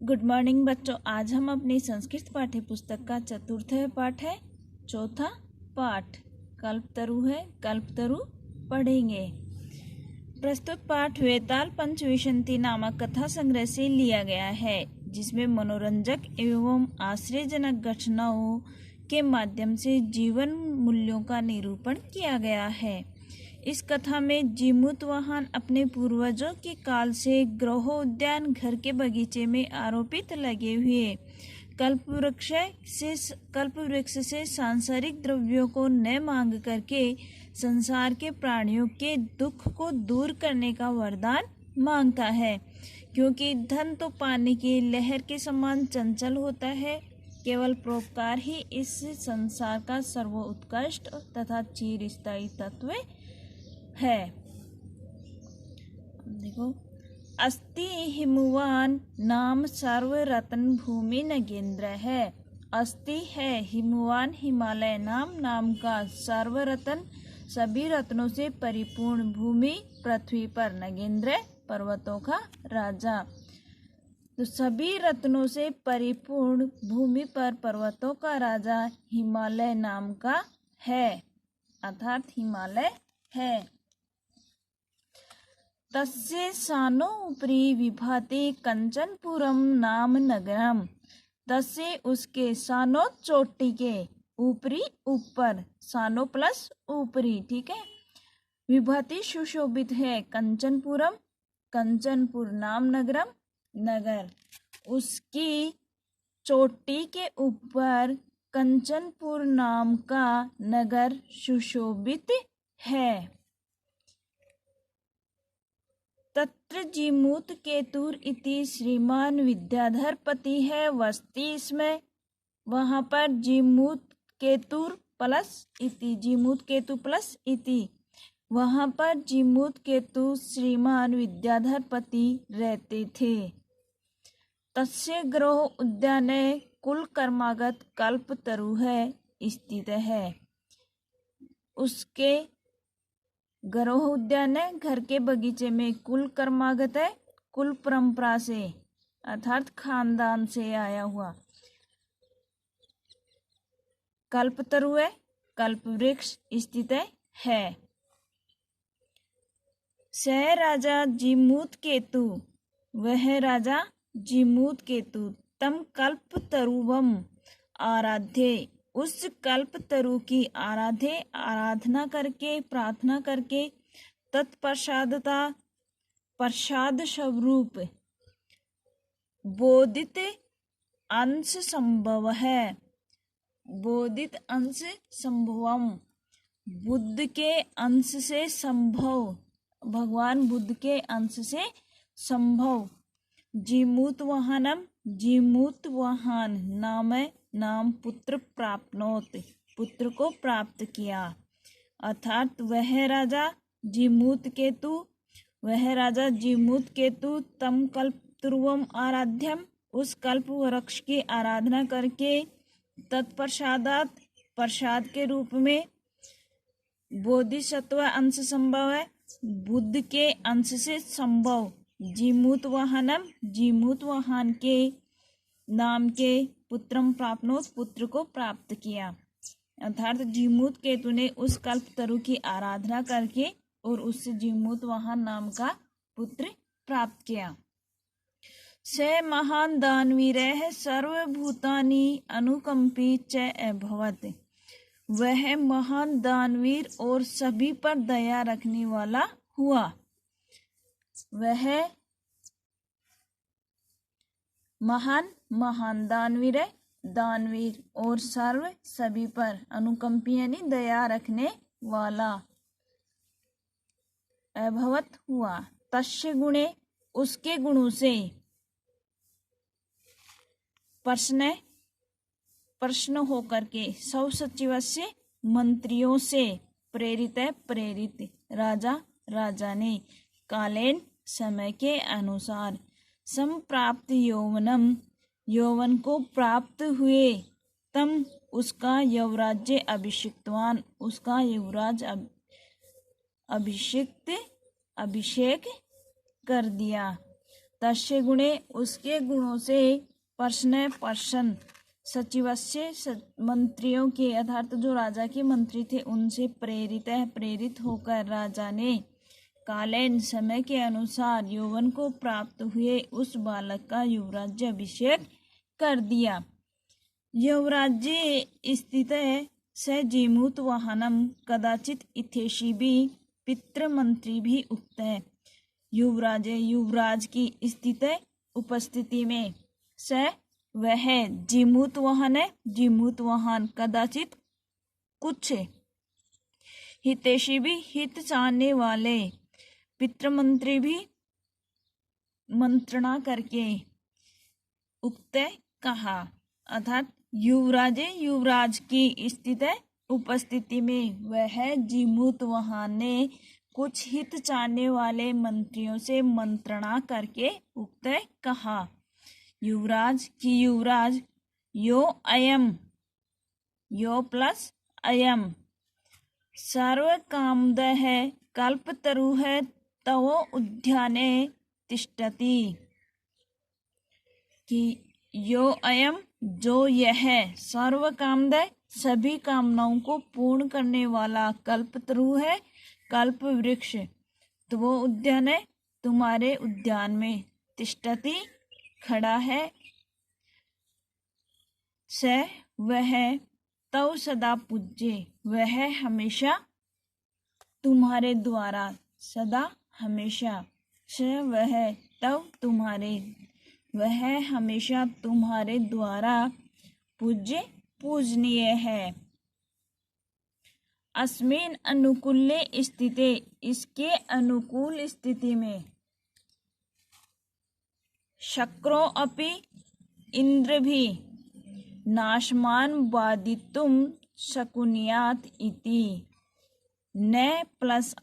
Good morning बच्चों। आज हम अपनी संस्कृत पाठ्य पुस्तक का चतुर्थ पाठ है, चौथा पाठ कल्पतरु है। कल्पतरु पढ़ेंगे। प्रस्तुत पाठ वेताल पंचविंशति नामक कथा संग्रह से लिया गया है, जिसमें मनोरंजक एवं आश्चर्यजनक घटनाओं के माध्यम से जीवन मूल्यों का निरूपण किया गया है। इस कथा में जीमूतवाहन अपने पूर्वजों के काल से ग्रह उद्यान घर के बगीचे में आरोपित लगे हुए कल्पवृक्ष से सांसारिक द्रव्यों को न मांग करके संसार के प्राणियों के दुख को दूर करने का वरदान मांगता है, क्योंकि धन तो पानी की लहर के समान चंचल होता है। केवल परोपकार ही इस संसार का सर्वोत्कृष्ट तथा चिरस्थायी तत्व है। देखो, अस्ति हिमवान नाम सर्व रत्न भूमि नगेंद्र है। अस्ति है हिमवान हिमालय नाम का सर्व रत्न सभी रत्नों से परिपूर्ण भूमि पृथ्वी पर नगेंद्र पर्वतों का राजा। तो सभी रत्नों से परिपूर्ण भूमि पर पर्वतों का राजा हिमालय नाम का है, अर्थात हिमालय है। तस्य सानो उपरि विभाति कंचनपुरम नाम नगरम। तस्य उसके सानो चोटी के, ऊपरी ऊपर, सानो प्लस ऊपरी, ठीक है। विभाति सुशोभित है, कंचनपुरम कंचनपुर नाम नगरम नगर, उसकी चोटी के ऊपर कंचनपुर नाम का नगर सुशोभित है। तत्र जीमूत केतुर इति श्रीमान विद्याधरपति है वस्ती इसमें। वहां पर जीमूत केतुर प्लस इति, जीमूत केतु प्लस इति, वहां पर जीमूत केतु श्रीमान विद्याधरपति रहते थे। तस्य ग्रह उद्याने कुल कर्मागत कल्पतरु है स्थित है। उसके ग्रह उद्यान है, घर के बगीचे में कुल कर्मागत है, कुल परंपरा से अर्थात खानदान से आया हुआ कल्पतरु है, कल्पवृक्ष स्थित है। स राजा जीमूत केतु, वह राजा जीमूत केतु, तम कल्पतरुवम आराध्य, उस कल्पतरु की आराधना करके, प्रार्थना करके, तत्पश्चात प्रसाद स्वरूप बोधित अंश संभव है। बोधित अंश संभवम, बुद्ध के अंश से संभव, भगवान बुद्ध के अंश से संभव। जीमूतवाहनम, जीमूतवाहन नाम पुत्र प्राप्नोत, पुत्र को प्राप्त किया, अर्थात वह राजा जीमूत केतु, वह राजा जीमूत केतु तम कल्पतरुवम आराध्यम, उस कल्प वृक्ष की आराधना करके, तत्पश्चात प्रसाद के रूप में, बोधिसत्व अंश संभव है, बुद्ध के अंश से संभव, जीमूतवाहनम, जीमूतवाहन के नाम के पुत्रम प्राप्नोत, पुत्र को प्राप्त किया, अर्थात जीमूत केतु ने उस कल्पतरु की आराधना करके और उससे जीमूतवाहन नाम का पुत्र प्राप्त किया। स महान दानवीरः सर्वभूतानि अनुकंपी च अभवत्, वह महान दानवीर और सभी पर दया रखने वाला हुआ। वह महान दानवीर है, दानवीर और सर्व सभी पर, अनुकंपी यानी दया रखने वाला, अभवत हुआ। तस्य गुणे, उसके गुणों से, प्रश्न होकर के, सौ सचिवस्य मंत्रियों से, प्रेरित राजा ने, कालेन समय के अनुसार, संप्राप्त यौवनम, यौवन को प्राप्त हुए, तम उसका युवराज्य अभिषिक्तवान, उसका युवराज अभिषेक कर दिया। तस्य गुणे उसके गुणों से पर्शन पर्शन सचिवस्य मंत्रियों के अर्थात जो राजा के मंत्री थे उनसे प्रेरित होकर राजा ने कालीन समय के अनुसार यौवन को प्राप्त हुए उस बालक का युवराज्य अभिषेक कर दिया। युवराज्य स्थित स जीमूत वाहनम कदाचित इथेशी भी पितृमंत्री भी उक्त है। युवराज की स्थित उपस्थिति में स वह जीमूत वाहन है। जीमूत वाहन कदाचित कुछ हितैषी भी हित चाहने वाले पितृमंत्री भी मंत्रणा करके उक्त कहा अर्थात युवराज की स्थित उपस्थिति में वह जीमूत वाहन ने कुछ हित चाहने वाले मंत्रियों से मंत्रणा करके उक्त कहा। युवराज यो प्लस अयम सर्व कामद है कल्पतरु है तवो उद्याने तिष्ठति कि यो अयम जो यह सर्व कामद सभी कामनाओं को पूर्ण करने वाला कल्पतरु है कल्प वृक्ष तो वो उद्यान है तुम्हारे उद्यान में तिष्ठति खड़ा है। स वह तव सदा पूज्य वह हमेशा तुम्हारे द्वारा सदा हमेशा स वह तव तुम्हारे वह हमेशा तुम्हारे द्वारा पूज्य पूजनीय है। अस्मिन अनुकूले स्थिते इसके अनुकूल स्थिति में शक्रो अपि इंद्र भी नाशमान बाधितुम शकुनियात इति न प्लस